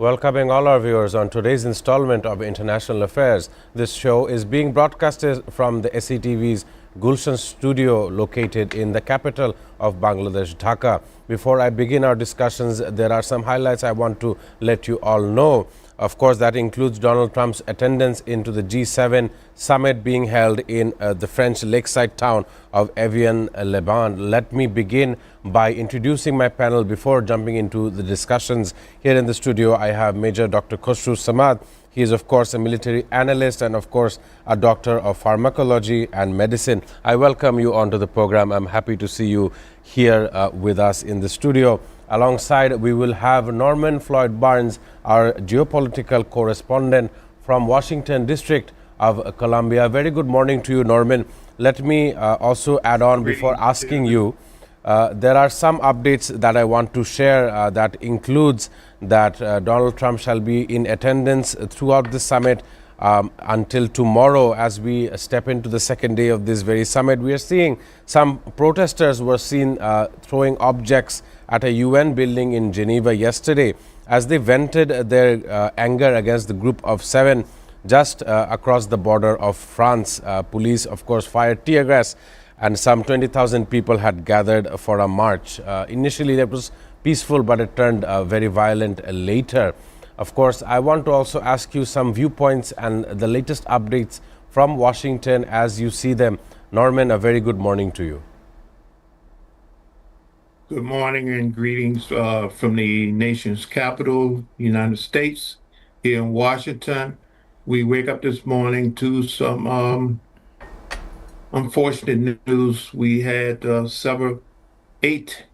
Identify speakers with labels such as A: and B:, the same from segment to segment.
A: Welcoming all our viewers on today's installment of International Affairs. This show is being broadcasted from the SATV's Gulshan studio located in the capital of Bangladesh, Dhaka. Before I begin our discussions, there are some highlights I want to let you all know. Of course, that includes Donald Trump's attendance into the G7 summit being held in the French lakeside town of Evian, Lebanon. Let me begin by introducing my panel before jumping into the discussions. Here in the studio, I have Major Dr. Khosru Samad. He is, of course, a military analyst and, of course, a doctor of pharmacology and medicine. I welcome you onto the program. I'm happy to see you here with us in the studio. Alongside, we will have Norman Floyd Barnes, our geopolitical correspondent from Washington District of Columbia. Very good morning to you, Norman. Let me also add on before asking you. There are some updates that I want to share that includes that Donald Trump shall be in attendance throughout the summit until tomorrow. As we step into the second day of this very summit, we are seeing some protesters were seen throwing objects at a UN building in Geneva yesterday as they vented their anger against the group of 7 just across the border of France. Police, of course, fired tear gas, and some 20,000 people had gathered for a march. Initially, that was peaceful, but it turned very violent later. Of course, I want to also ask you some viewpoints and the latest updates from Washington as you see them. Norman, a very good morning to you.
B: Good morning and greetings from the nation's capital, United States, here in Washington. We wake up this morning to some unfortunate news. We had 8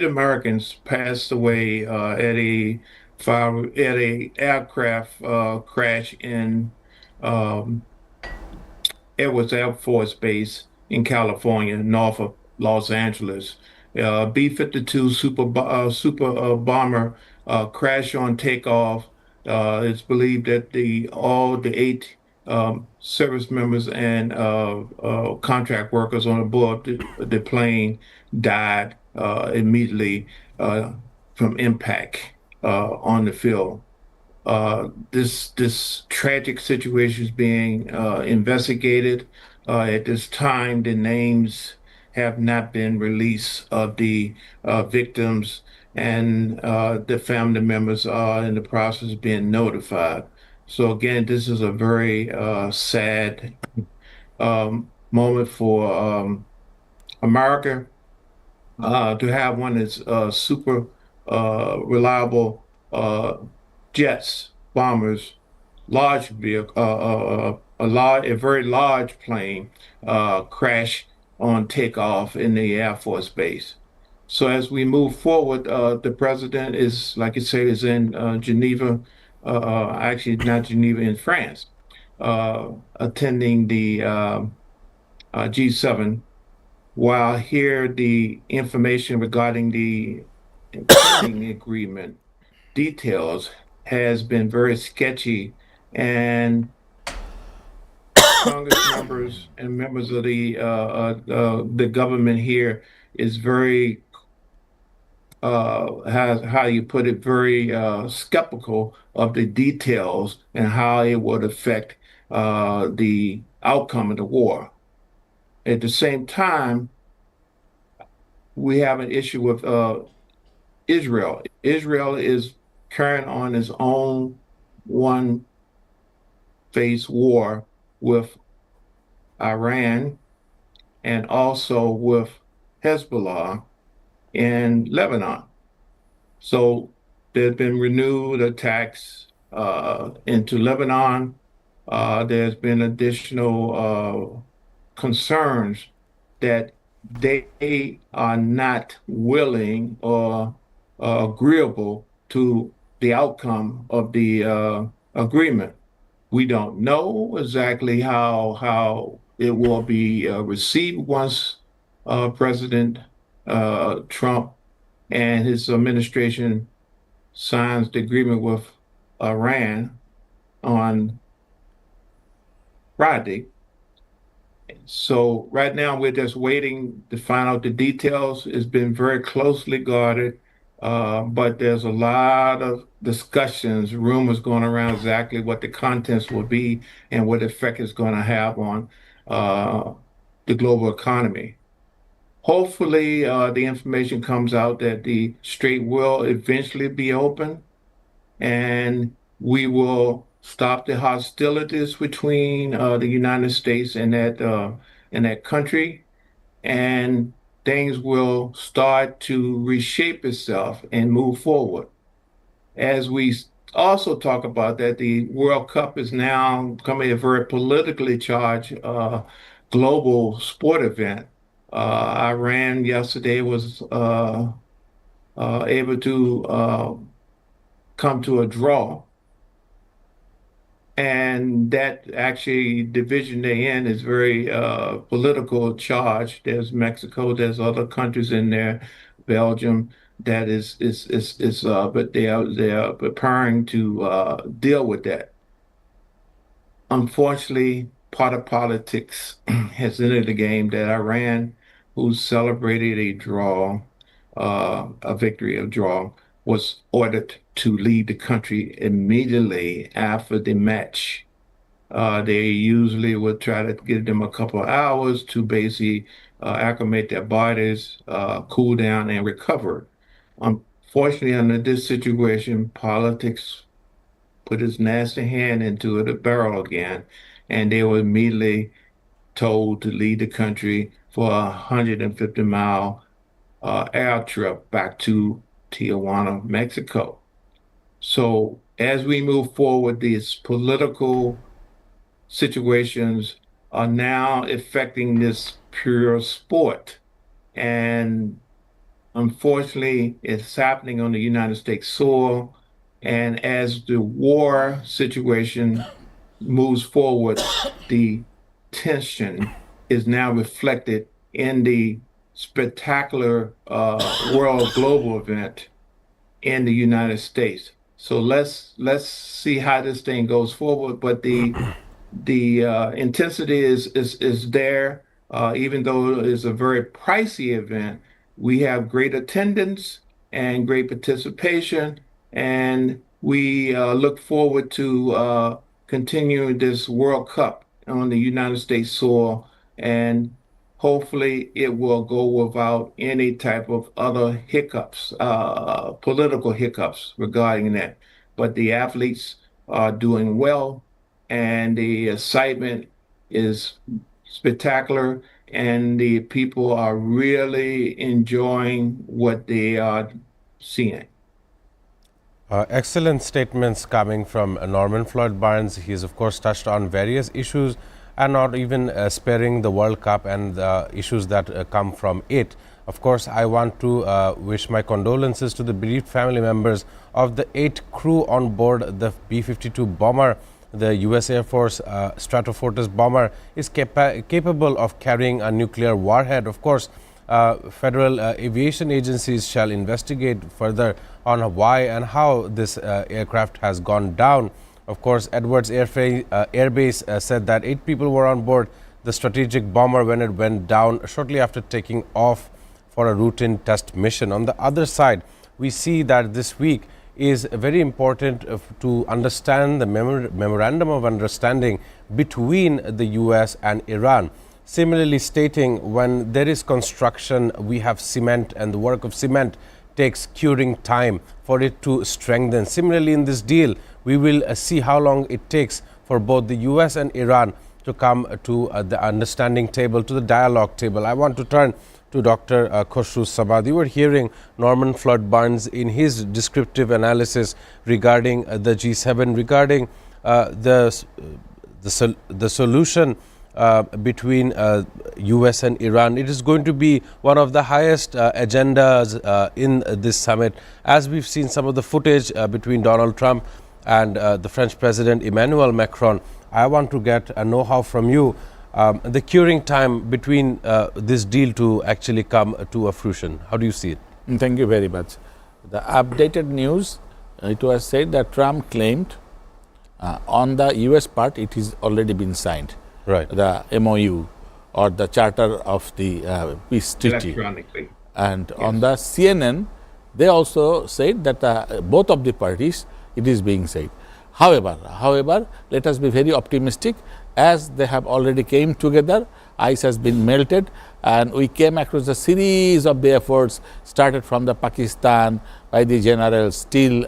B: Americans passed away at a aircraft crash in Edwards Air Force Base in California, north of Los Angeles. B-52 super bomber crashed on takeoff. It's believed that all the 8 service members and contract workers on board the plane died immediately from impact on the field. This tragic situation is being investigated. At this time, the names have not been released of the victims, and the family members are in the process of being notified. So again, this is a very sad moment for America to have one that's super reliable jets, bombers, large vehicle, a very large plane crash on takeoff in the Air Force Base. So as we move forward, the president is, like you say, is in Geneva, actually not Geneva, in France, attending the G7. While here, the information regarding the impending agreement details has been very sketchy, and Congress members and members of the government here is very how you put it, very skeptical of the details and how it would affect the outcome of the war. At the same time, we have an issue with Israel. Israel is carrying on its own one-phase war with Iran and also with Hezbollah in Lebanon. So there's been renewed attacks into Lebanon. There's been additional concerns that they are not willing or agreeable to the outcome of the agreement. We don't know exactly how it will be received once President Trump and his administration signs the agreement with Iran on Friday. So right now we're just waiting to find out the details. It's been very closely guarded, but there's a lot of discussions, rumors going around exactly what the contents will be and what effect it's going to have on uh, the global economy. Hopefully, the information comes out that the strait will eventually be open and we will stop the hostilities between the United States and that country, and things will start to reshape itself and move forward. As we also talk about that, the World Cup is now becoming a very politically charged global sport event. Iran yesterday was able to come to a draw. And that actually division they're in is very political charge. There's Mexico, there's other countries in there, Belgium, that but they are preparing to deal with that. Unfortunately, part of politics has entered the game that Iran, who celebrated a victory, a draw, was ordered to leave the country immediately after the match. They usually would try to give them a couple of hours to basically acclimate their bodies, cool down, and recover. Unfortunately, under this situation, politics put its nasty hand into the barrel again, and they were immediately told to leave the country for a 150-mile air trip back to Tijuana, Mexico. So as we move forward, these political situations are now affecting this pure sport. And unfortunately, it's happening on the United States soil. And as the war situation moves forward, the tension is now reflected in the spectacular world global event in the United States. So let's see how this thing goes forward. But the intensity is there. Even though it is a very pricey event, we have great attendance and great participation, and we look forward to continuing this World Cup on the United States soil, and hopefully it will go without any type of other hiccups, political hiccups regarding that. But the athletes are doing well and the excitement is spectacular, and the people are really enjoying what they are seeing.
A: Excellent statements coming from Norman Floyd Barnes. He's of course touched on various issues and not even sparing the World Cup and the issues that come from it. Of course, I want to wish my condolences to the bereaved family members of the 8 crew on board the B-52 bomber. The U.S. Air Force Stratofortress bomber is capable of carrying a nuclear warhead. Of course, federal aviation agencies shall investigate further on why and how this aircraft has gone down. Of course, Edwards Air Base said that 8 people were on board the strategic bomber when it went down shortly after taking off for a routine test mission. On the other side, we see that this week is very important to understand the memorandum of understanding between the U.S. and Iran. Similarly stating, when there is construction, we have cement, and the work of cement takes curing time for it to strengthen. Similarly, in this deal, we will see how long it takes for both the U.S. and Iran to come to the understanding table, to the dialogue table. I want to turn to Dr. Khosrow Samad. You were hearing Norman Floyd Barnes in his descriptive analysis regarding the G7, regarding the solution between U.S. and Iran. It is going to be one of the highest agendas in this summit. As we've seen some of the footage between Donald Trump and the French President Emmanuel Macron, I want to get a know-how from you. The curing time between this deal to actually come to a fruition. How do you see it?
C: Thank you very much. The updated news, it was said that Trump claimed on the US part it is already been signed.
A: Right.
C: The MOU or the charter of the peace treaty.
B: Electronically.
C: And on the CNN, they also said that both of the parties, it is being said. However, let us be very optimistic, as they have already came together, ice has been melted, and we came across a series of the efforts started from the Pakistan by the generals, still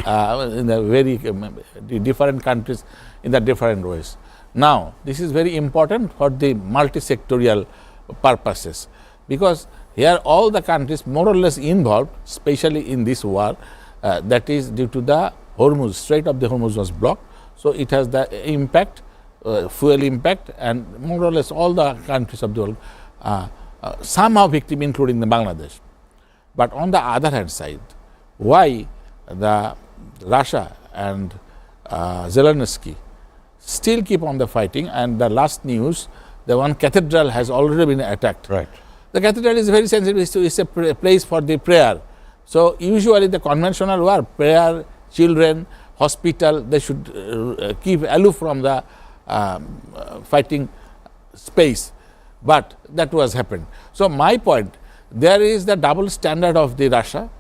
C: in the very different countries in the different ways. Now, this is very important for the multi-sectorial purposes, because here all the countries more or less involved, especially in this war, that is due to the Hormuz, Strait of the Hormuz was blocked. So it has the impact, fuel impact, and more or less all the countries of the world somehow victim, including the Bangladesh. But on the other hand side, why the Russia and Zelensky still keep on the fighting? And the last news, the one cathedral has already been attacked.
A: Right.
C: The cathedral is very sensitive, it's a place for the prayer. So usually the conventional war, prayer, children, hospital, they should keep aloof from the fighting space. But that was happened. So my point, there is the double standard of the Russia.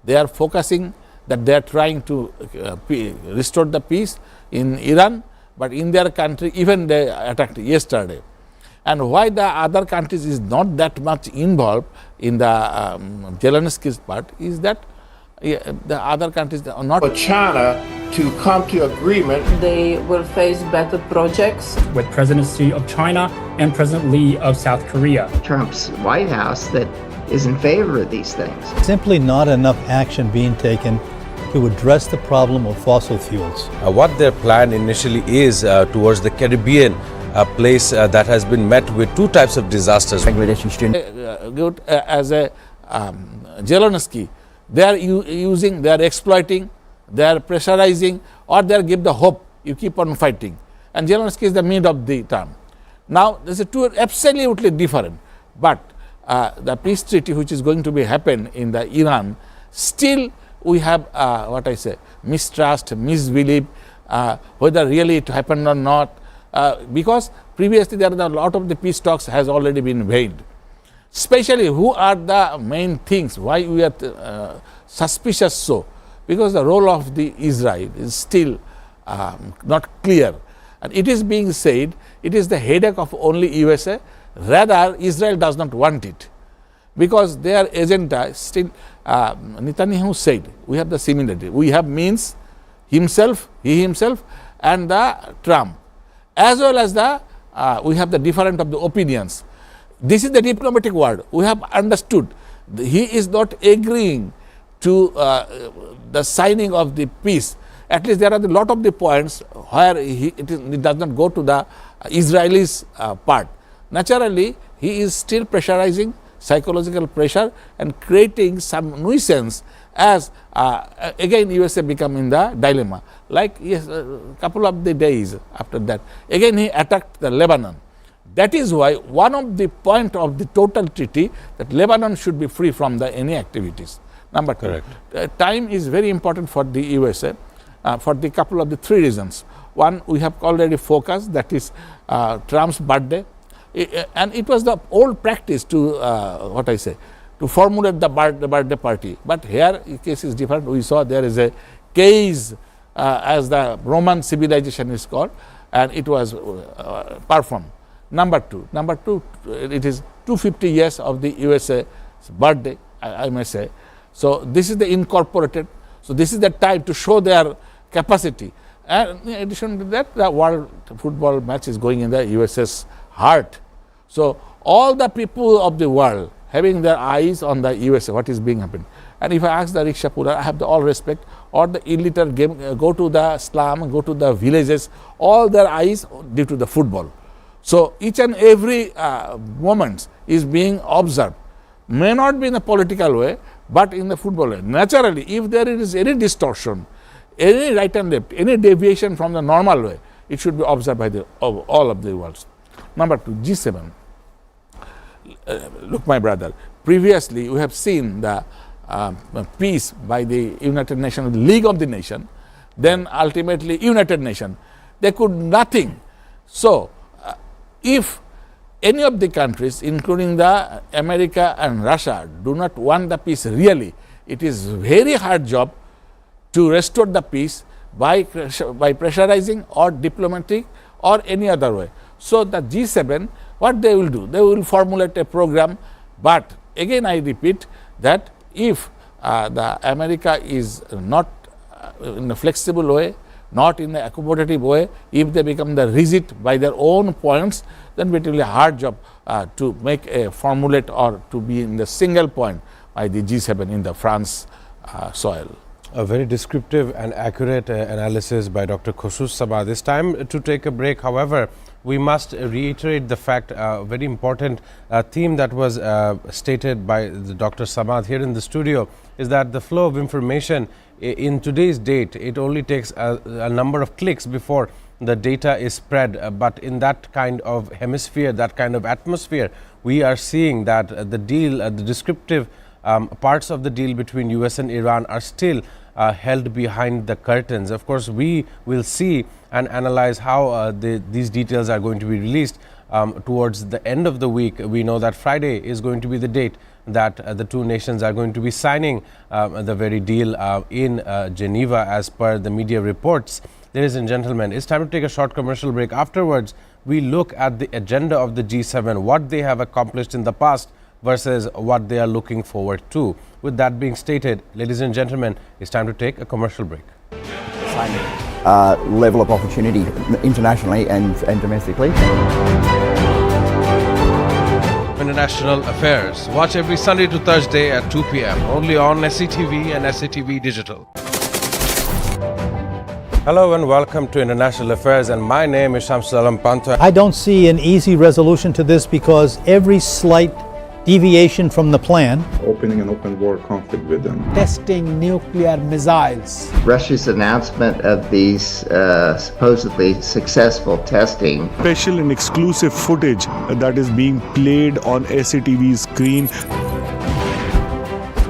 C: They are focusing that they are trying to restore the peace in Iran, but in their country, even they attacked yesterday. And why the other countries is not that much involved in the Zelensky's part is that the other countries are not.
B: For China to come to agreement,
D: they will face better projects.
E: With President Xi of China and President Lee of South Korea.
F: Trump's White House that is in favor of these things.
G: Simply not enough action being taken to address the problem of fossil fuels.
A: What their plan initially is towards the Caribbean, a place that has been met with two types of disasters.
F: Bangladeshi student.
C: Good as a Zelensky, they are using, they are exploiting, they are pressurizing, or they are give the hope, you keep on fighting. And Zelensky is the mid of the term. Now, this is two absolutely different. But the peace treaty which is going to be happen in the Iran, still we have mistrust, misbelief, whether really it happened or not. Because previously there are a lot of the peace talks has already been made. Especially who are the main things, why we are suspicious so? Because the role of the Israel is still not clear. And it is being said, it is the headache of only USA, rather Israel does not want it. Because their agenda still, Netanyahu said, we have the similarity. We have means himself, he himself, and the Trump. As well as the, we have the different of the opinions. This is the diplomatic word. We have understood he is not agreeing to the signing of the peace. At least there are a lot of the points where it does not go to the Israelis' part. Naturally, he is still pressurizing, psychological pressure, and creating some nuisance as again USA become in the dilemma. Like yes, a couple of the days after that, again he attacked the Lebanon. That is why one of the point of the total treaty that Lebanon should be free from the any activities. Number two, time is very important for the USA for the couple of the three reasons. One, we have already focused, that is Trump's birthday, and it was the old practice to to formulate the birthday party. But here the case is different. We saw there is a case as the Roman civilization is called, and it was performed. Number two, it is 250 years of the USA's birthday, I may say. So this is the incorporated. So this is the time to show their capacity. And in addition to that, the world football match is going in the USA's heart. So all the people of the world having their eyes on the USA, what is being happened. And if I ask the rickshaw puller, I have the all respect, or the illiterate game, go to the slum, go to the villages, all their eyes due to the football. So each and every moment is being observed. May not be in a political way, but in the football way. Naturally, if there is any distortion, any right and left, any deviation from the normal way, it should be observed by all of the world. Number two, G7. Look, my brother, previously we have seen the peace by the United Nations, League of the Nation, then ultimately United Nations. They could nothing. So, if any of the countries, including the America and Russia, do not want the peace really. It is very hard job to restore the peace by pressurizing or diplomatic or any other way. So the G7, what they will do? They will formulate a program, but again I repeat that if the America is not in a flexible way, not in an accommodative way, if they become the rigid by their own points, then it will be a hard job to make a formulate or to be in the single point by the G7 in the France soil.
A: A very descriptive and accurate analysis by Dr. Khoshrow Sabah. This time to take a break. However, we must reiterate the fact, a very important theme that was stated by the Dr. Samad here in the studio, is that the flow of information in today's date, it only takes a number of clicks before the data is spread. But in that kind of hemisphere, that kind of atmosphere, we are seeing that the deal, the descriptive parts of the deal between US and Iran are still held behind the curtains. Of course, we will see and analyze how these details are going to be released towards the end of the week. We know that Friday is going to be the date that the two nations are going to be signing the very deal in Geneva, as per the media reports. Ladies and gentlemen, it's time to take a short commercial break. Afterwards, we look at the agenda of the G7, what they have accomplished in the past versus what they are looking forward to. With that being stated, ladies and gentlemen, it's time to take a commercial break.
H: Level of opportunity internationally and domestically.
A: International Affairs. Watch every Sunday to Thursday at 2 p.m. only on SATV and SATV Digital. Hello and welcome to International Affairs, and my name is Shamsul Alam Pantha.
G: I don't see an easy resolution to this because every slight deviation from the plan,
I: opening an open war conflict with them,
J: testing nuclear missiles,
F: Russia's announcement of these supposedly successful testing,
K: special and exclusive footage that is being played on SATV's screen,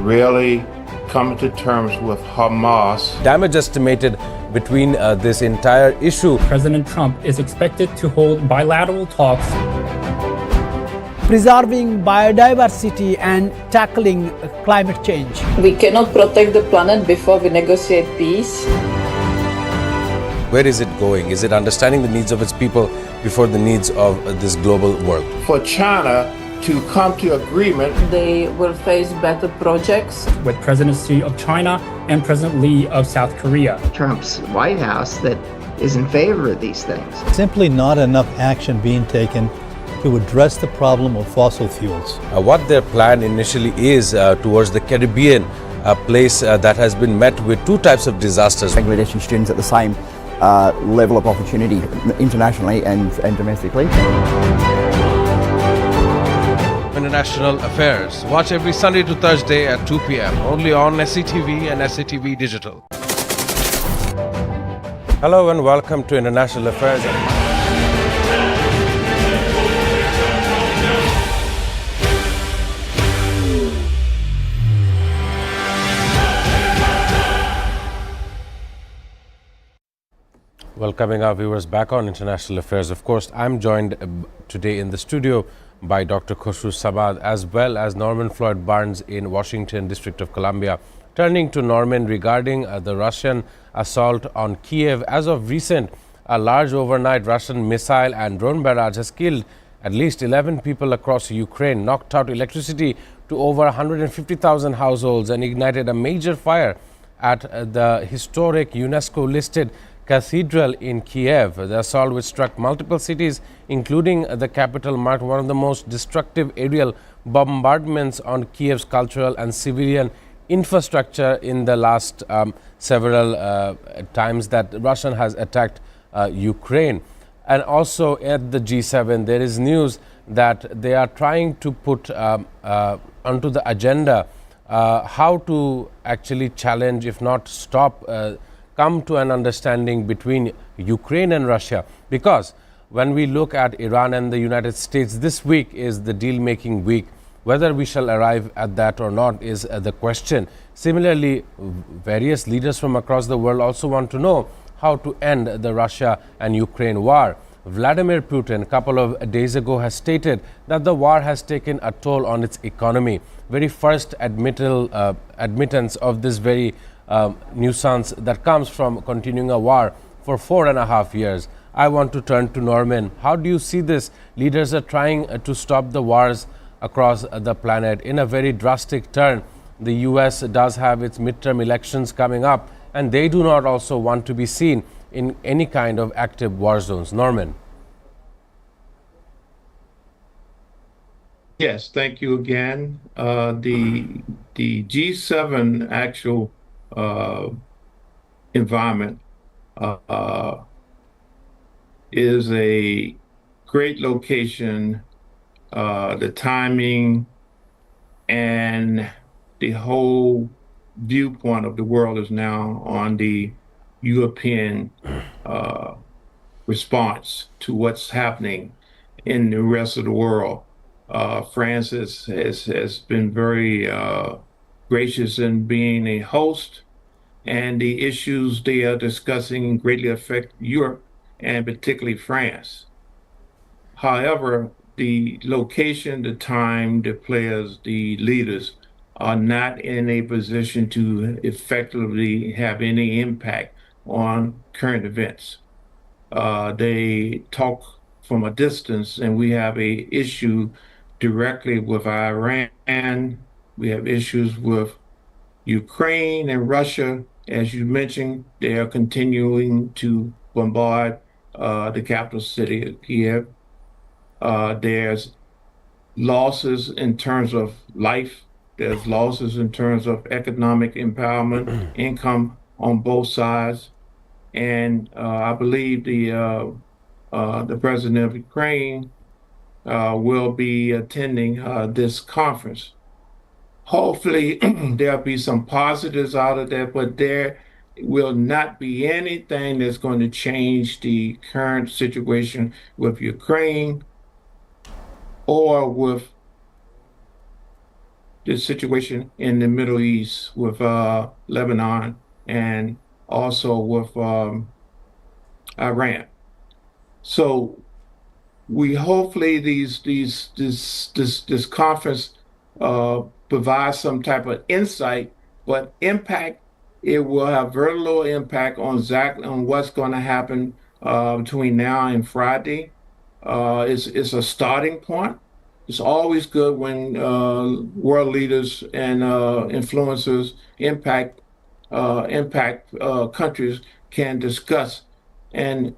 B: Really coming to terms with Hamas.
A: Damage estimated between this entire issue.
E: President Trump is expected to hold bilateral talks.
J: preserving biodiversity and tackling climate change.
D: We cannot protect the planet before we negotiate peace.
A: Where is it going? Is it understanding the needs of its people before the needs of this global world?
B: For China to come to agreement,
D: They will face better projects.
E: With presidency of China and President Lee of South Korea.
F: Trump's White House that is in favor of these things.
G: simply not enough action being taken to address the problem of fossil fuels.
A: What their plan initially is towards the Caribbean, a place that has been met with two types of disasters.
H: Bangladeshi students at the same level of opportunity internationally and domestically.
A: International Affairs. Watch every Sunday to Thursday at 2 p.m. only on SATV and SATV Digital. Hello and welcome to International Affairs. Welcoming our viewers back on International Affairs. Of course, I'm joined today in the studio by Dr. Khoshrow Sabah as well as Norman Floyd Barnes in Washington, District of Columbia. Turning to Norman regarding the Russian assault on Kiev. As of recent, a large overnight Russian missile and drone barrage has killed at least 11 people across Ukraine, knocked out electricity to over 150,000 households and ignited a major fire at the historic UNESCO-listed Cathedral in Kiev. The assault, which struck multiple cities, including the capital, marked one of the most destructive aerial bombardments on Kiev's cultural and civilian infrastructure in the last several times that Russia has attacked Ukraine. And also at the G7, there is news that they are trying to put onto the agenda how to actually challenge, if not stop, come to an understanding between Ukraine and Russia. Because when we look at Iran and the United States, this week is the deal-making week. Whether we shall arrive at that or not is the question. Similarly, various leaders from across the world also want to know how to end the Russia and Ukraine war. Vladimir Putin, a couple of days ago, has stated that the war has taken a toll on its economy. Very first admittance of this very nuisance that comes from continuing a war for 4.5 years. I want to turn to Norman. How do you see this? Leaders are trying to stop the wars across the planet in a very drastic turn. The US does have its midterm elections coming up, and they do not also want to be seen in any kind of active war zones. Norman.
B: Yes, thank you again. The G7 actual environment is a great location. The timing and the whole viewpoint of the world is now on the European response to what's happening in the rest of the world. France has been very gracious in being a host, and the issues they are discussing greatly affect Europe and particularly France. However, the location, the time, the players, the leaders are not in a position to effectively have any impact on current events. They talk from a distance, and we have a issue directly with Iran. We have issues with Ukraine and Russia. As you mentioned, they are continuing to bombard the capital city of Kiev. There's losses in terms of life. There's losses in terms of economic empowerment, income on both sides. And I believe the president of Ukraine will be attending this conference. Hopefully, there'll be some positives out of that, but there will not be anything that's going to change the current situation with Ukraine or with the situation in the Middle East with Lebanon and also with Iran. So we hopefully this conference provides some type of insight, but impact, it will have very little impact on exactly on what's going to happen between now and Friday. It's a starting point. It's always good when world leaders and influencers impact countries can discuss, and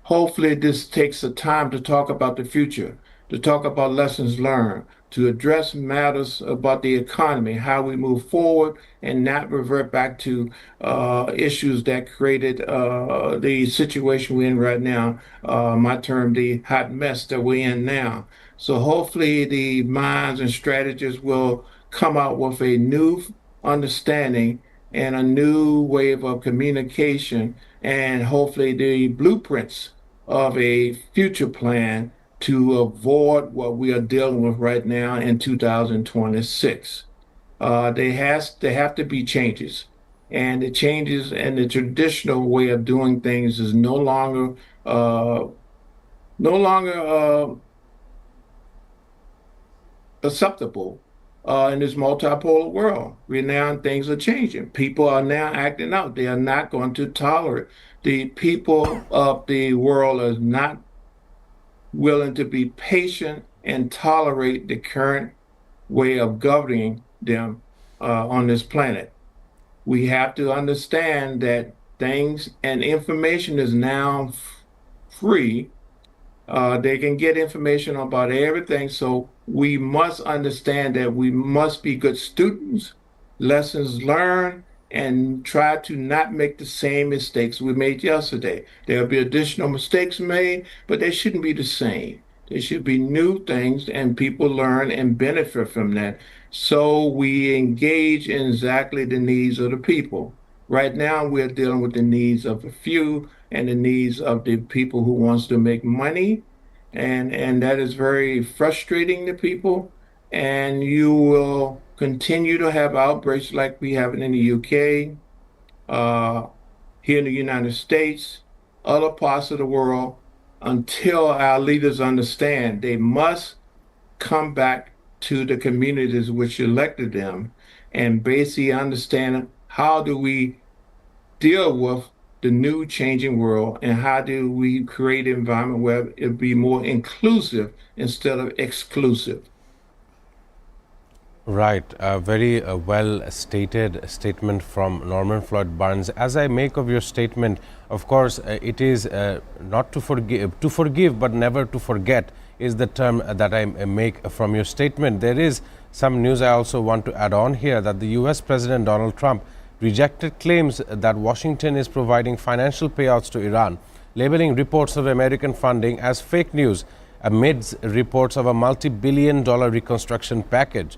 B: hopefully this takes the time to talk about the future, to talk about lessons learned, to address matters about the economy, how we move forward and not revert back to issues that created the situation we're in right now, my term, the hot mess that we're in now. So hopefully the minds and strategists will come out with a new understanding and a new wave of communication, and hopefully the blueprints of a future plan to avoid what we are dealing with right now in 2026. There have to be changes, and the changes and the traditional way of doing things is no longer acceptable in this multipolar world. Things are changing. People are now acting out. They are not going to tolerate. The people of the world are not willing to be patient and tolerate the current way of governing them on this planet. We have to understand that things and information is now free. They can get information about everything. So we must understand that we must be good students, lessons learned, and try to not make the same mistakes we made yesterday. There'll be additional mistakes made, but they shouldn't be the same. There should be new things, and people learn and benefit from that. So we engage in exactly the needs of the people. Right now, we're dealing with the needs of a few and the needs of the people who wants to make money. And that is very frustrating to people. And you will continue to have outbreaks like we have it in the UK, here in the United States, other parts of the world. until our leaders understand they must come back to the communities which elected them and basically understand how do we deal with the new changing world and how do we create an environment where it be more inclusive instead of exclusive.
A: Right, a very well stated statement from Norman Floyd Barnes. As I make of your statement, of course, it is not to forgive but never to forget is the term that I make from your statement. There is some news I also want to add on here that the US President Donald Trump rejected claims that Washington is providing financial payouts to Iran, labeling reports of American funding as fake news amidst reports of a multi-billion-dollar reconstruction package.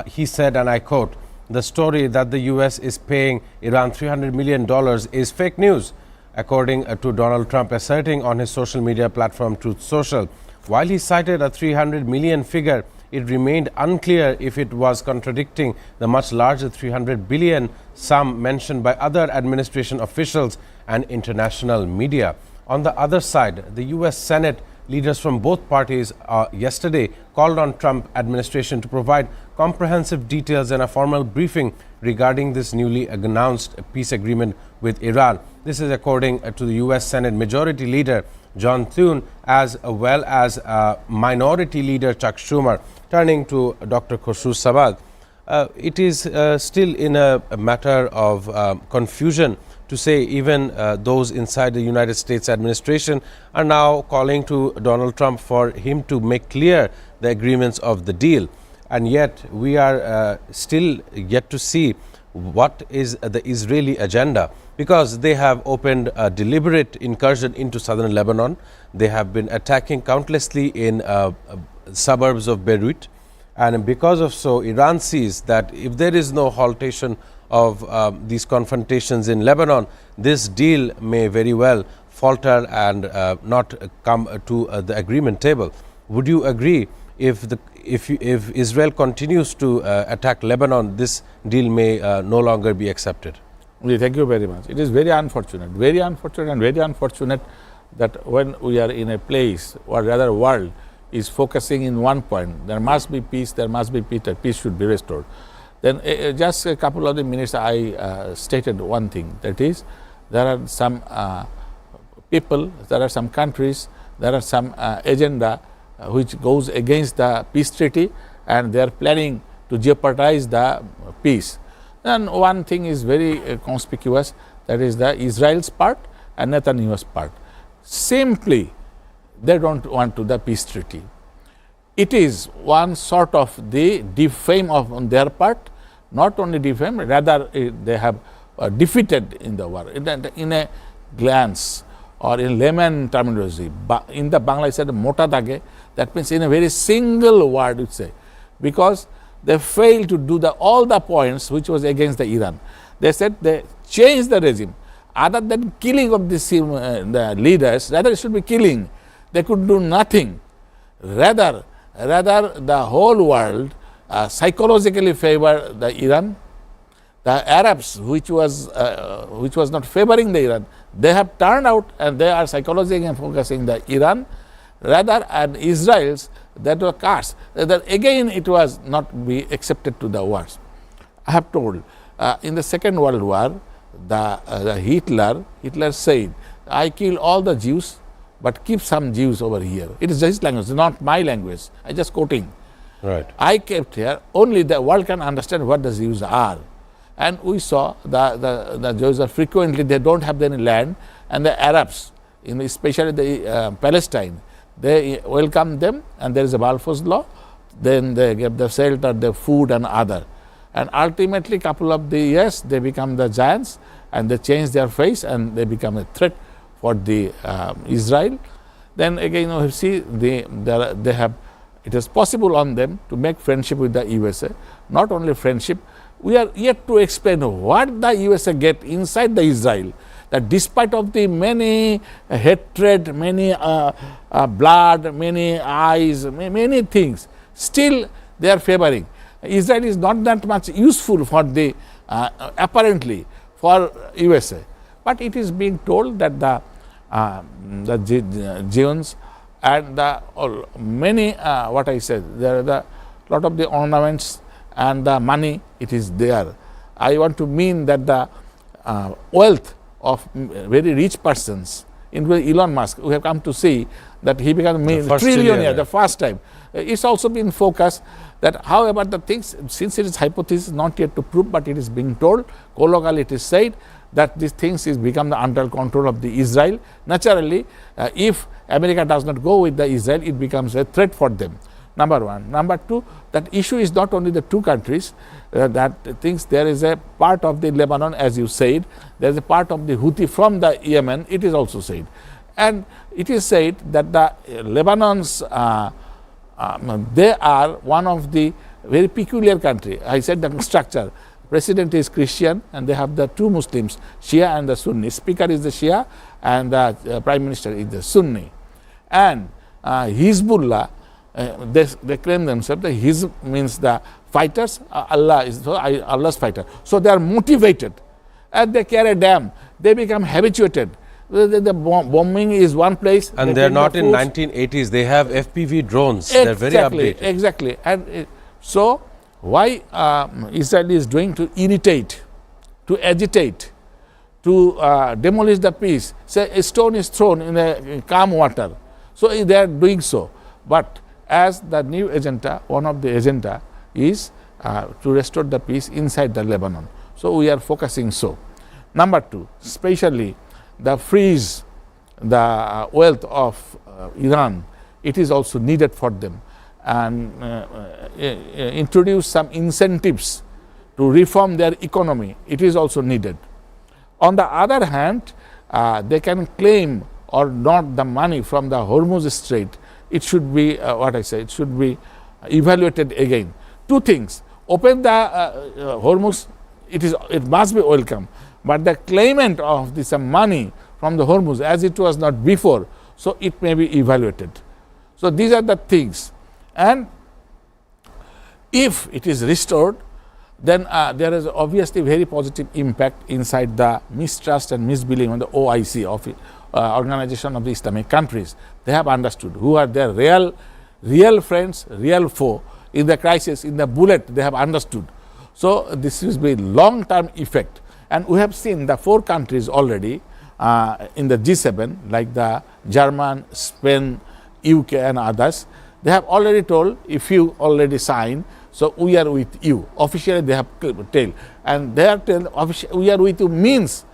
A: He said, and I quote, "The story that the U.S. is paying Iran $300 million is fake news," according to Donald Trump, asserting on his social media platform Truth Social. While he cited a $300 million figure, it remained unclear if it was contradicting the much larger $300 billion sum mentioned by other administration officials and international media. On the other side, the U.S. Senate leaders from both parties yesterday called on Trump administration to provide comprehensive details and a formal briefing regarding this newly announced peace agreement with Iran. This is according to the U.S. Senate Majority Leader John Thune as well as Minority Leader Chuck Schumer. Turning to Dr. Khosrow Sabag, it is still in a matter of confusion to say even those inside the United States administration are now calling to Donald Trump for him to make clear the agreements of the deal. And yet we are still yet to see what is the Israeli agenda, because they have opened a deliberate incursion into southern Lebanon. They have been attacking countlessly in suburbs of Beirut. And because of so, Iran sees that if there is no haltation of these confrontations in Lebanon, this deal may very well falter and not come to the agreement table. Would you agree if Israel continues to attack Lebanon, this deal may no longer be accepted?
C: Thank you very much. It is very unfortunate and very unfortunate that when we are in a place or rather world is focusing in one point, there must be peace, peace should be restored. Then just a couple of the minutes I stated one thing, that is there are some people, there are some countries, there are some agenda which goes against the peace treaty and they are planning to jeopardize the peace. And one thing is very conspicuous, that is the Israel's part and Netanyahu's part. Simply they don't want to the peace treaty. It is one sort of the defame on their part, not only defame, rather they have defeated in the war. In a glance or in layman terminology, in the Bangla said mota dage, that means in a very single word you say, because they failed to do all the points which was against the Iran. They said they changed the regime. Other than killing of the leaders, rather it should be killing. They could do nothing. Rather the whole world psychologically favor the Iran. The Arabs, which was not favoring the Iran, they have turned out and they are psychologically focusing the Iran. Rather, and Israel's that were cast. That again, it was not be accepted to the wars. I have told in the Second World War, the Hitler said, "I kill all the Jews, but keep some Jews over here." It is his language, not my language. I just quoting.
A: Right.
C: I kept here. Only the world can understand what the Jews are. And we saw the Jews are frequently, they don't have any land, and the Arabs, especially the Palestine, they welcome them, and there is a Balfour's law. Then they give the shelter, the food, and other. And ultimately, couple of the years, they become the giants, and they change their face, and they become a threat for the Israel. Then again, you see, they have. It is possible on them to make friendship with the USA. Not only friendship, we are yet to explain what the USA get inside the Israel. That despite of the many hatred, many blood, many eyes, many things, still they are favoring. Israel is not that much useful for the apparently for USA, but it is being told that the Jews, and many, what I said, there are the lot of the ornaments and the money, it is there. I want to mean that the wealth of very rich persons, including Elon Musk, we have come to see that he became a trillionaire the first time. It's also been focused that, however, the things, since it is hypothesis not yet to prove, but it is being told, colloquially it is said that these things is become the under control of the Israel. Naturally, if America does not go with the Israel, it becomes a threat for them. Number one. Number two, that issue is not only the two countries, that things, there is a part of the Lebanon, as you said, there is a part of the Houthi from the Yemen, it is also said. And it is said that the Lebanon's, they are one of the very peculiar country. I said the structure. President is Christian and they have the two Muslims, Shia and the Sunni. Speaker is the Shia and the Prime Minister is the Sunni. And Hezbollah, they claim themselves that Hizb means the fighters, Allah is Allah's fighter. So they are motivated and they care a damn. They become habituated. The bombing is one place.
A: And they're not in 1980s. They have FPV drones. They're very updated.
C: Exactly. And so why Israel is doing to irritate, to agitate, to demolish the peace. Say a stone is thrown in a calm water. So they are doing so. But as the new agenda, one of the agenda is to restore the peace inside the Lebanon. So we are focusing so. Number two, especially the freeze, the wealth of Iran, it is also needed for them. And introduce some incentives to reform their economy, it is also needed. On the other hand, they can claim or not the money from the Hormuz Strait. It should be, what I say, it should be evaluated again. Two things, open the Hormuz, it must be welcome, but the claimant of this money from the Hormuz, as it was not before, so it may be evaluated. So these are the things. And if it is restored, then there is obviously very positive impact inside the mistrust and misbelief on the OIC, of Organization of the Islamic Countries. They have understood who are their real friends, real foe in the crisis, in the bullet, they have understood. So this will be long-term effect. And we have seen the 4 countries already in the G7, like the German, Spain, UK and others. They have already told, if you already sign, so we are with you. Officially they have told. And they have told, we are with you means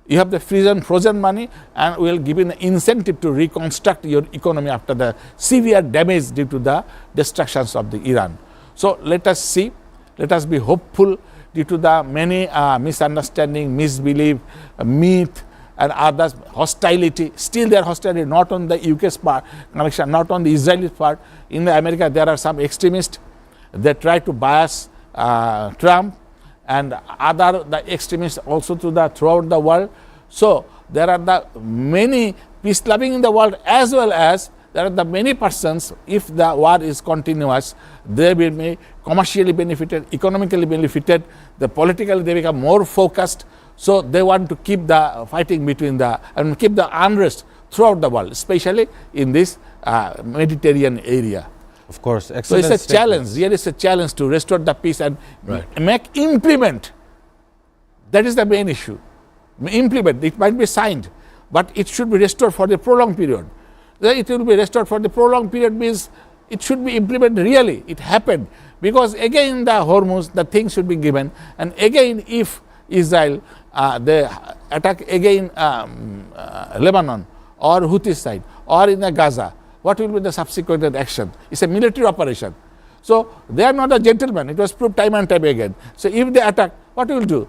C: you have the frozen money and we will give you an incentive to reconstruct your economy after the severe damage due to the destructions of the Iran. So let us see, let us be hopeful due to the many misunderstanding, misbelief, myth and others, hostility. Still there hostility not on the UK's part, connection, not on the Israeli part. In America there are some extremists that try to bias Trump and the extremists also throughout the world. So there are the many peace loving in the world, as well as there are the many persons, if the war is continuous, they will be commercially benefited, economically benefited, politically they become more focused. So they want to keep the fighting between and keep the unrest throughout the world, especially in this Mediterranean area.
A: Of course, excellent.
C: So it's a challenge, really it's a challenge to restore the peace and implement. That is the main issue. Implement, it might be signed, but it should be restored for the prolonged period. It will be restored for the prolonged period means it should be implemented really. It happened because again the Hormuz, the thing should be given, and again if Israel, they attack again Lebanon or Houthi side or in the Gaza, what will be the subsequent action? It's a military operation. So they are not a gentleman. It was proved time and time again. So if they attack, what will do?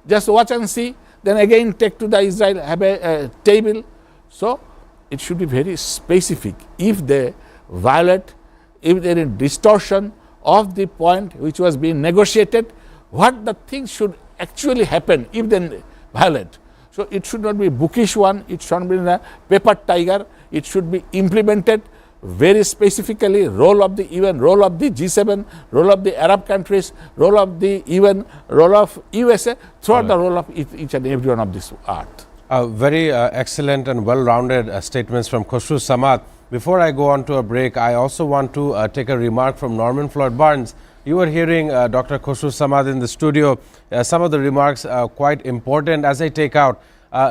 C: Just watch and see, then again take to the Israel, have a table. So it should be very specific. If they violate, if there is distortion of the point which was being negotiated, what the things should actually happen if they violate. So it should not be bookish one, it should not be a paper tiger, it should be implemented very specifically, role of the UN, role of the G7, role of the Arab countries, role of the UN, role of USA, throughout the role of each and every one of this earth.
A: Very excellent and well-rounded statements from Khosrow Samad. Before I go on to a break, I also want to take a remark from Norman Floyd Barnes. You were hearing Dr. Khosrow Samad in the studio. Some of the remarks are quite important. As I take out,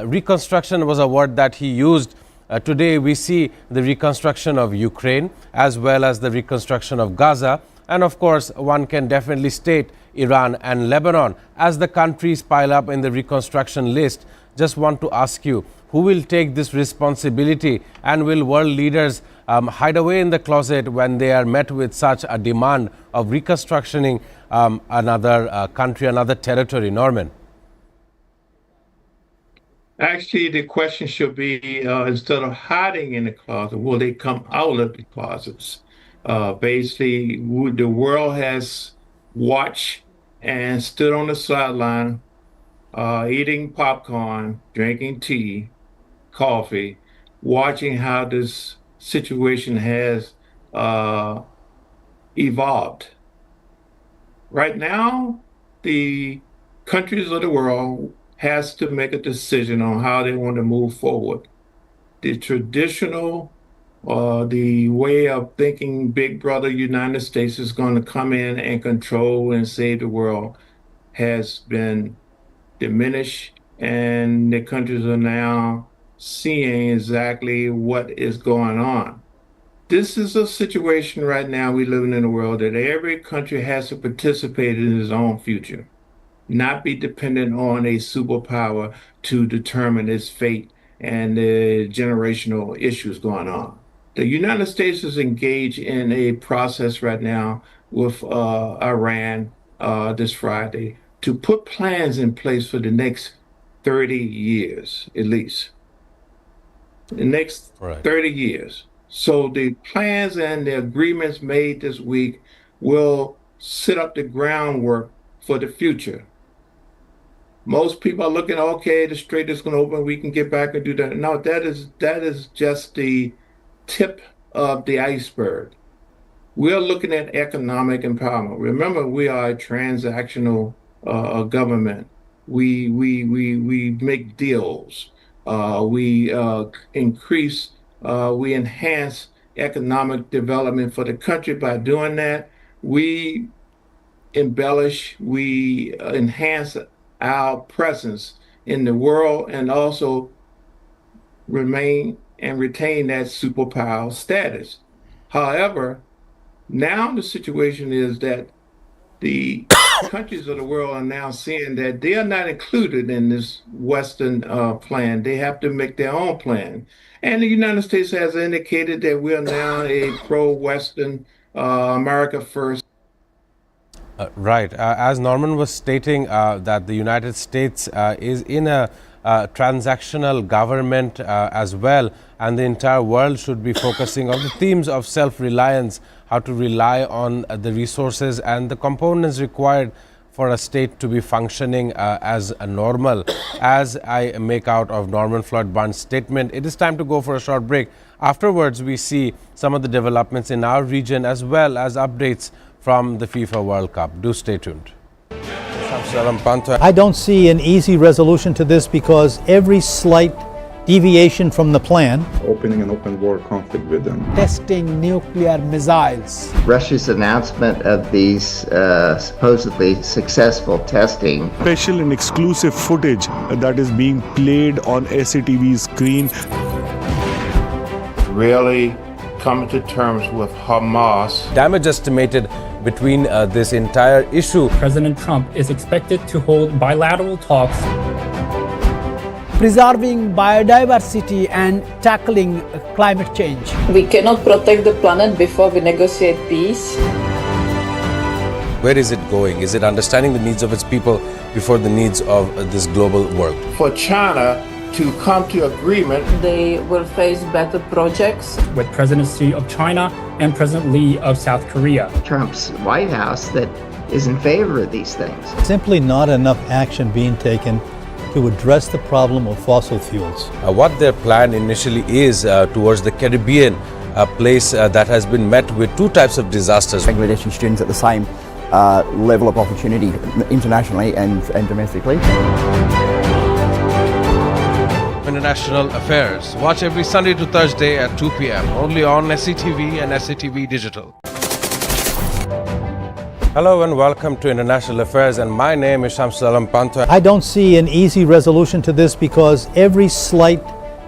A: reconstruction was a word that he used. Today we see the reconstruction of Ukraine as well as the reconstruction of Gaza. And of course, one can definitely state Iran and Lebanon as the countries pile up in the reconstruction list. Just want to ask you, who will take this responsibility, and will world leaders hide away in the closet when they are met with such a demand of reconstructing another country, another territory? Norman.
B: Actually, the question should be, instead of hiding in the closet, will they come out of the closets? Basically, the world has watched and stood on the sideline, eating popcorn, drinking tea, coffee, watching how this situation has evolved. Right now, the countries of the world has to make a decision on how they want to move forward. The traditional the way of thinking Big Brother United States is going to come in and control and save the world has been diminished, and the countries are now seeing exactly what is going on. This is a situation right now we live in the world that every country has to participate in its own future, not be dependent on a superpower to determine its fate and the generational issues going on. The United States is engaged in a process right now with Iran this Friday to put plans in place for the next 30 years, at least. The next 30 years. So the plans and the agreements made this week will set up the groundwork for the future. Most people are looking, okay, the strait is going to open, we can get back and do that. No, that is just the tip of the iceberg. We're looking at economic empowerment. Remember, we are a transactional government. We make deals. We increase, we enhance economic development for the country. By doing that, we embellish, we enhance our presence in the world, and also remain and retain that superpower status. However, now the situation is that the countries of the world are now seeing that they are not included in this Western plan. They have to make their own plan. And the United States has indicated that we are now a pro-Western, America first.
A: Right. As Norman was stating, that the United States is in a transactional government as well, and the entire world should be focusing on the themes of self-reliance, how to rely on the resources and the components required for a state to be functioning as a normal. As I make out of Norman Floyd Barnes' statement, it is time to go for a short break. Afterwards, we see some of the developments in our region as well as updates from the FIFA World Cup. Do stay tuned.
G: I don't see an easy resolution to this because every slight deviation from the plan,
I: opening an open war conflict with them,
J: testing nuclear missiles,
F: Russia's announcement of these supposedly successful testing,
K: Special and exclusive footage that is being played on SATV screen.
B: Really coming to terms with Hamas.
A: Damage estimated between this entire issue.
E: President Trump is expected to hold bilateral talks.
J: preserving biodiversity and tackling climate change.
D: We cannot protect the planet before we negotiate peace.
A: Where is it going? Is it understanding the needs of its people before the needs of this global world?
B: For China to come to agreement,
D: They will face better projects.
E: With President Xi of China and President Lee of South Korea.
F: Trump's White House that is in favor of these things.
G: simply not enough action being taken to address the problem of fossil fuels.
A: What their plan initially is towards the Caribbean, a place that has been met with two types of disasters.
H: Bangladeshi students at the same level of opportunity internationally and domestically.
A: International Affairs. Watch every Sunday to Thursday at 2 p.m. only on SATV and SATV Digital. Hello and welcome to International Affairs, and my name is Shamsul Panta.
G: I don't see an easy resolution to this because every slight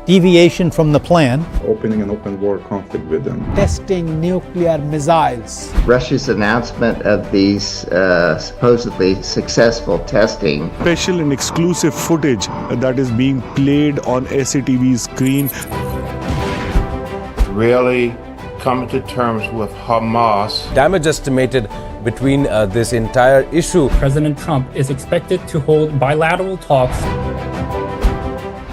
G: deviation from the plan,
I: opening an open war conflict with them,
J: testing nuclear missiles,
F: Russia's announcement of these supposedly successful testing,
K: Special and exclusive footage that is being played on SATV's screen.
B: Really coming to terms with Hamas.
A: Damage estimated between this entire issue.
E: President Trump is expected to hold bilateral talks.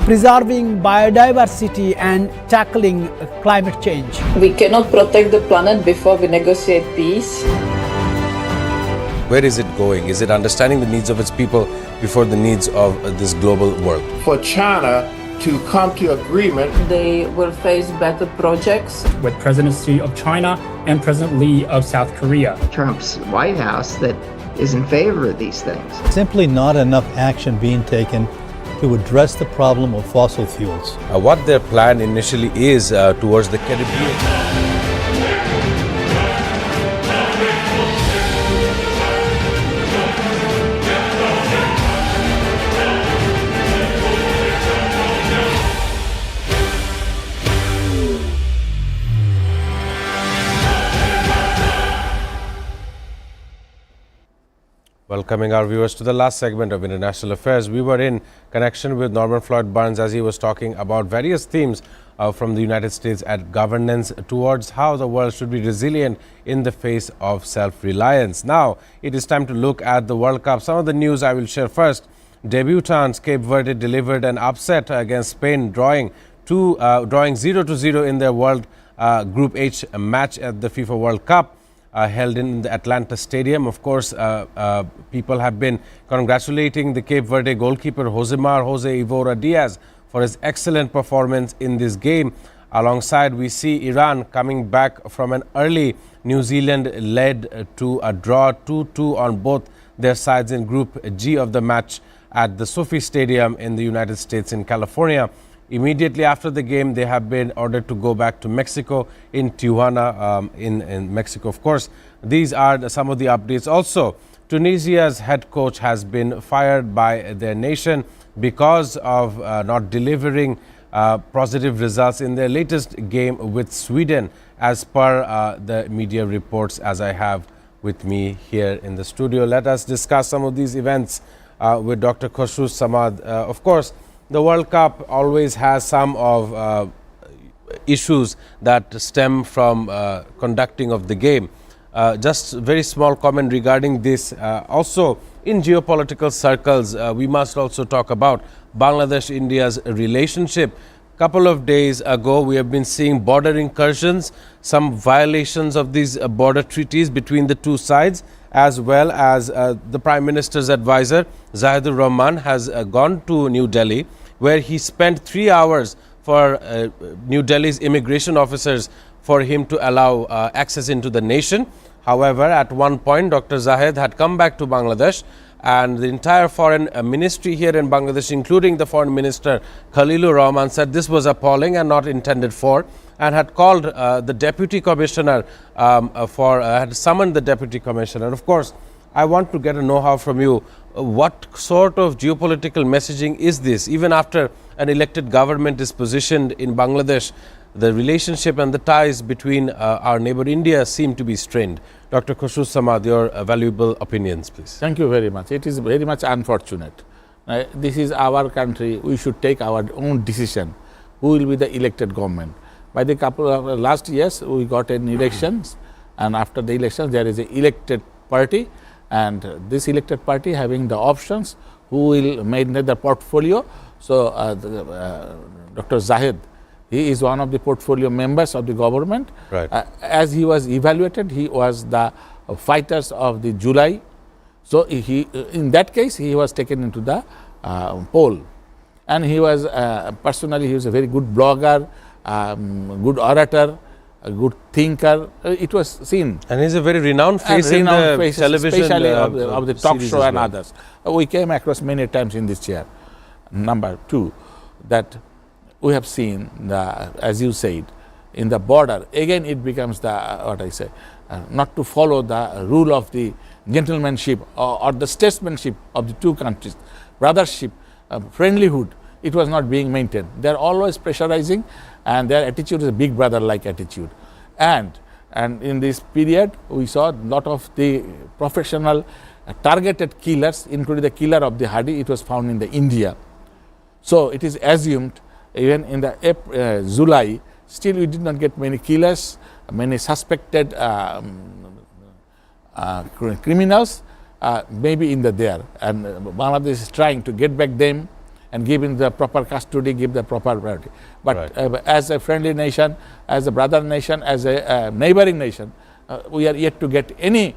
J: preserving biodiversity and tackling climate change.
D: We cannot protect the planet before we negotiate peace.
A: Where is it going? Is it understanding the needs of its people before the needs of this global world?
B: For China to come to agreement,
D: They will face better projects.
E: With presidency of China and President Lee of South Korea.
F: Trump's White House that is in favor of these things.
G: simply not enough action being taken to address the problem of fossil fuels.
A: What their plan initially is towards the Caribbean. Welcoming our viewers to the last segment of International Affairs. We were in connection with Norman Floyd Burns as he was talking about various themes from the United States at governance towards how the world should be resilient in the face of self-reliance. Now, it is time to look at the World Cup. Some of the news I will share first. Debutants Cape Verde delivered an upset against Spain, drawing 0-0 in their World Group H match at the FIFA World Cup. Held in the Atlanta Stadium. Of course, people have been congratulating the Cape Verde goalkeeper Jose Ivora Diaz for his excellent performance in this game. Alongside, we see Iran coming back from an early New Zealand led to a draw 2-2 on both their sides in Group G of the match at the Sophie Stadium in the United States in California. Immediately after the game, they have been ordered to go back to Mexico, in Tijuana, in Mexico, of course. These are some of the updates. Also, Tunisia's head coach has been fired by their nation because of not delivering positive results in their latest game with Sweden, as per the media reports as I have with me here in the studio. Let us discuss some of these events with Dr. Khosrow Samad. Of course, the World Cup always has some of issues that stem from conducting of the game. Just very small comment regarding this. Also, in geopolitical circles, we must also talk about Bangladesh-India's relationship. Couple of days ago, we have been seeing border incursions, some violations of these border treaties between the two sides, as well as the Prime Minister's advisor, Zahidur Rahman, has gone to New Delhi, where he spent 3 hours for New Delhi's immigration officers for him to allow access into the nation. However, at one point, Dr. Zahid had come back to Bangladesh, and the entire foreign ministry here in Bangladesh, including the foreign minister Khalilur Rahman, said this was appalling and not intended for, and had called the deputy commissioner had summoned the deputy commissioner. Of course, I want to get a know-how from you. What sort of geopolitical messaging is this? Even after an elected government is positioned in Bangladesh, the relationship and the ties between our neighbor India seem to be strained. Dr. Khosrow Samad, your valuable opinions, please.
C: Thank you very much. It is very much unfortunate. This is our country. We should take our own decision. Who will be the elected government? By the couple of last years, we got an elections, and after the elections, there is an elected party, and this elected party having the options who will maintain the portfolio. So, Dr. Zahid, he is one of the portfolio members of the government.
A: Right.
C: As he was evaluated, he was the fighters of the July. So, he in that case, he was taken into the poll. And he was, personally, he was a very good blogger, good orator, a good thinker. It was seen.
A: And he's a very renowned face in the television,
C: especially of the talk show and
A: well.
C: others. We came across many times in this chair. Number two, that we have seen, as you said, in the border, again it becomes not to follow the rule of the gentlemanship or the statesmanship of the two countries, brothership, friendlyhood, it was not being maintained. They are always pressurizing, and their attitude is a big brother-like attitude. And in this period, we saw a lot of the professional targeted killers, including the killer of the Hadi. It was found in the India. So it is assumed even in the July, still we did not get many killers, many suspected criminals, maybe in there. And Bangladesh is trying to get back them and give in the proper custody, give the proper priority. But as a friendly nation, as a brother nation, as a neighboring nation, we are yet to get any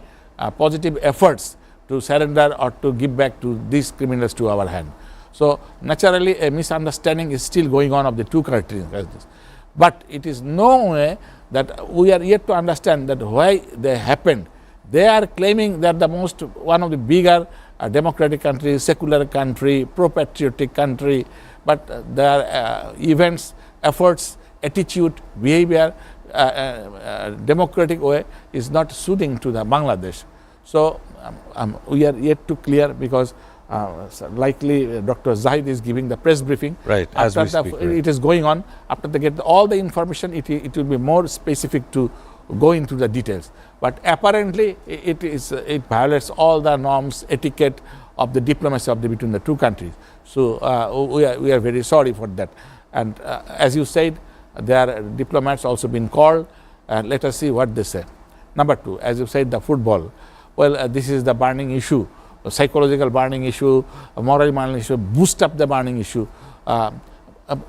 C: positive efforts to surrender or to give back to these criminals to our hand. So naturally a misunderstanding is still going on of the two countries. But it is no way that we are yet to understand that why they happened. They are claiming that one of the bigger democratic country, secular country, pro-patriotic country, but their events, efforts, attitude, behavior, democratic way is not suiting to the Bangladesh. So we are yet to clear, because likely Dr. Zahid is giving the press briefing.
A: Right, as we speak.
C: It is going on. After they get all the information, it will be more specific to go into the details. But apparently it violates all the norms, etiquette of the diplomacy between the two countries. So we are very sorry for that. And as you said, their diplomats also been called, and let us see what they say. Number two, as you said, the football. Well, this is the burning issue, a psychological burning issue, a moral burning issue, boost up the burning issue.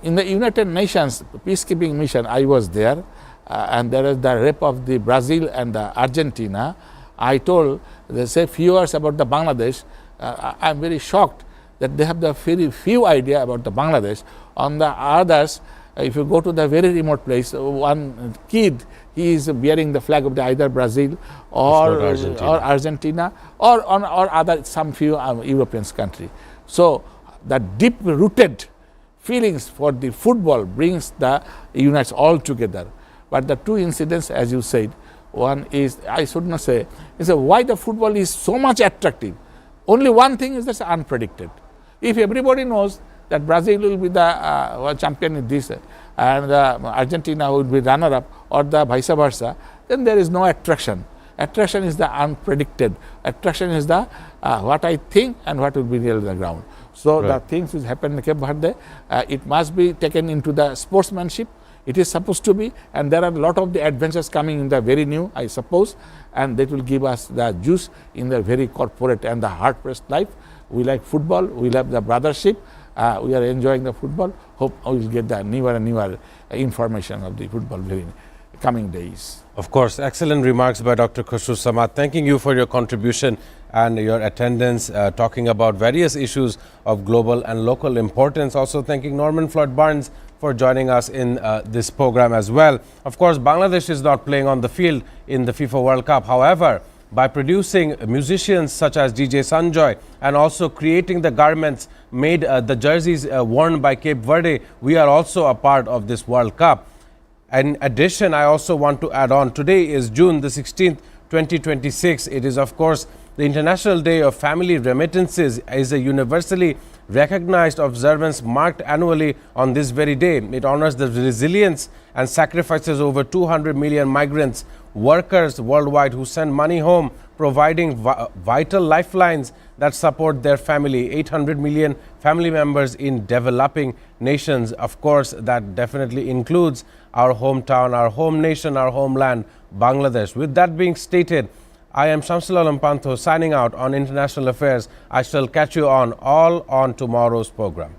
C: In the United Nations peacekeeping mission, I was there, and there is the rape of the Brazil and the Argentina. I told, they say few words about the Bangladesh. I am very shocked that they have the very few idea about the Bangladesh. On the others, if you go to the very remote place, one kid, he is bearing the flag of either Brazil or Argentina or other some few European country. So the deep-rooted feelings for the football brings the unites all together. But the two incidents, as you said, one is, I should not say, is why the football is so much attractive. Only one thing is that's unpredicted. If everybody knows that Brazil will be the champion in this, and Argentina will be runner-up, or the vice versa, then there is no attraction. Attraction is the unpredicted. Attraction is the what I think and what will be real on the ground. So the things which happen in Cape Verde, it must be taken into the sportsmanship. It is supposed to be, and there are a lot of the adventures coming in the very new, I suppose, and that will give us the juice in the very corporate and the hard-pressed life. We like football, we love the brothership, we are enjoying the football. Hope we will get the newer and newer information of the football in coming days.
A: Of course, excellent remarks by Dr. Khosrow Samad. Thanking you for your contribution and your attendance, talking about various issues of global and local importance. Also thanking Norman Floyd Barnes for joining us in this program as well. Of course, Bangladesh is not playing on the field in the FIFA World Cup. However, by producing musicians such as DJ Sanjoy and also creating the garments made, the jerseys worn by Cape Verde, we are also a part of this World Cup. In addition, I also want to add on, today is June the 16th, 2026. It is, of course, the International Day of Family Remittances, is a universally recognized observance marked annually on this very day. It honors the resilience and sacrifices over 200 million migrants, workers worldwide who send money home, providing vital lifelines that support their family. 800 million family members in developing nations. Of course, that definitely includes our hometown, our home nation, our homeland, Bangladesh. With that being stated, I am Shamsul Alam Pantho signing out on International Affairs. I shall catch you all on tomorrow's program.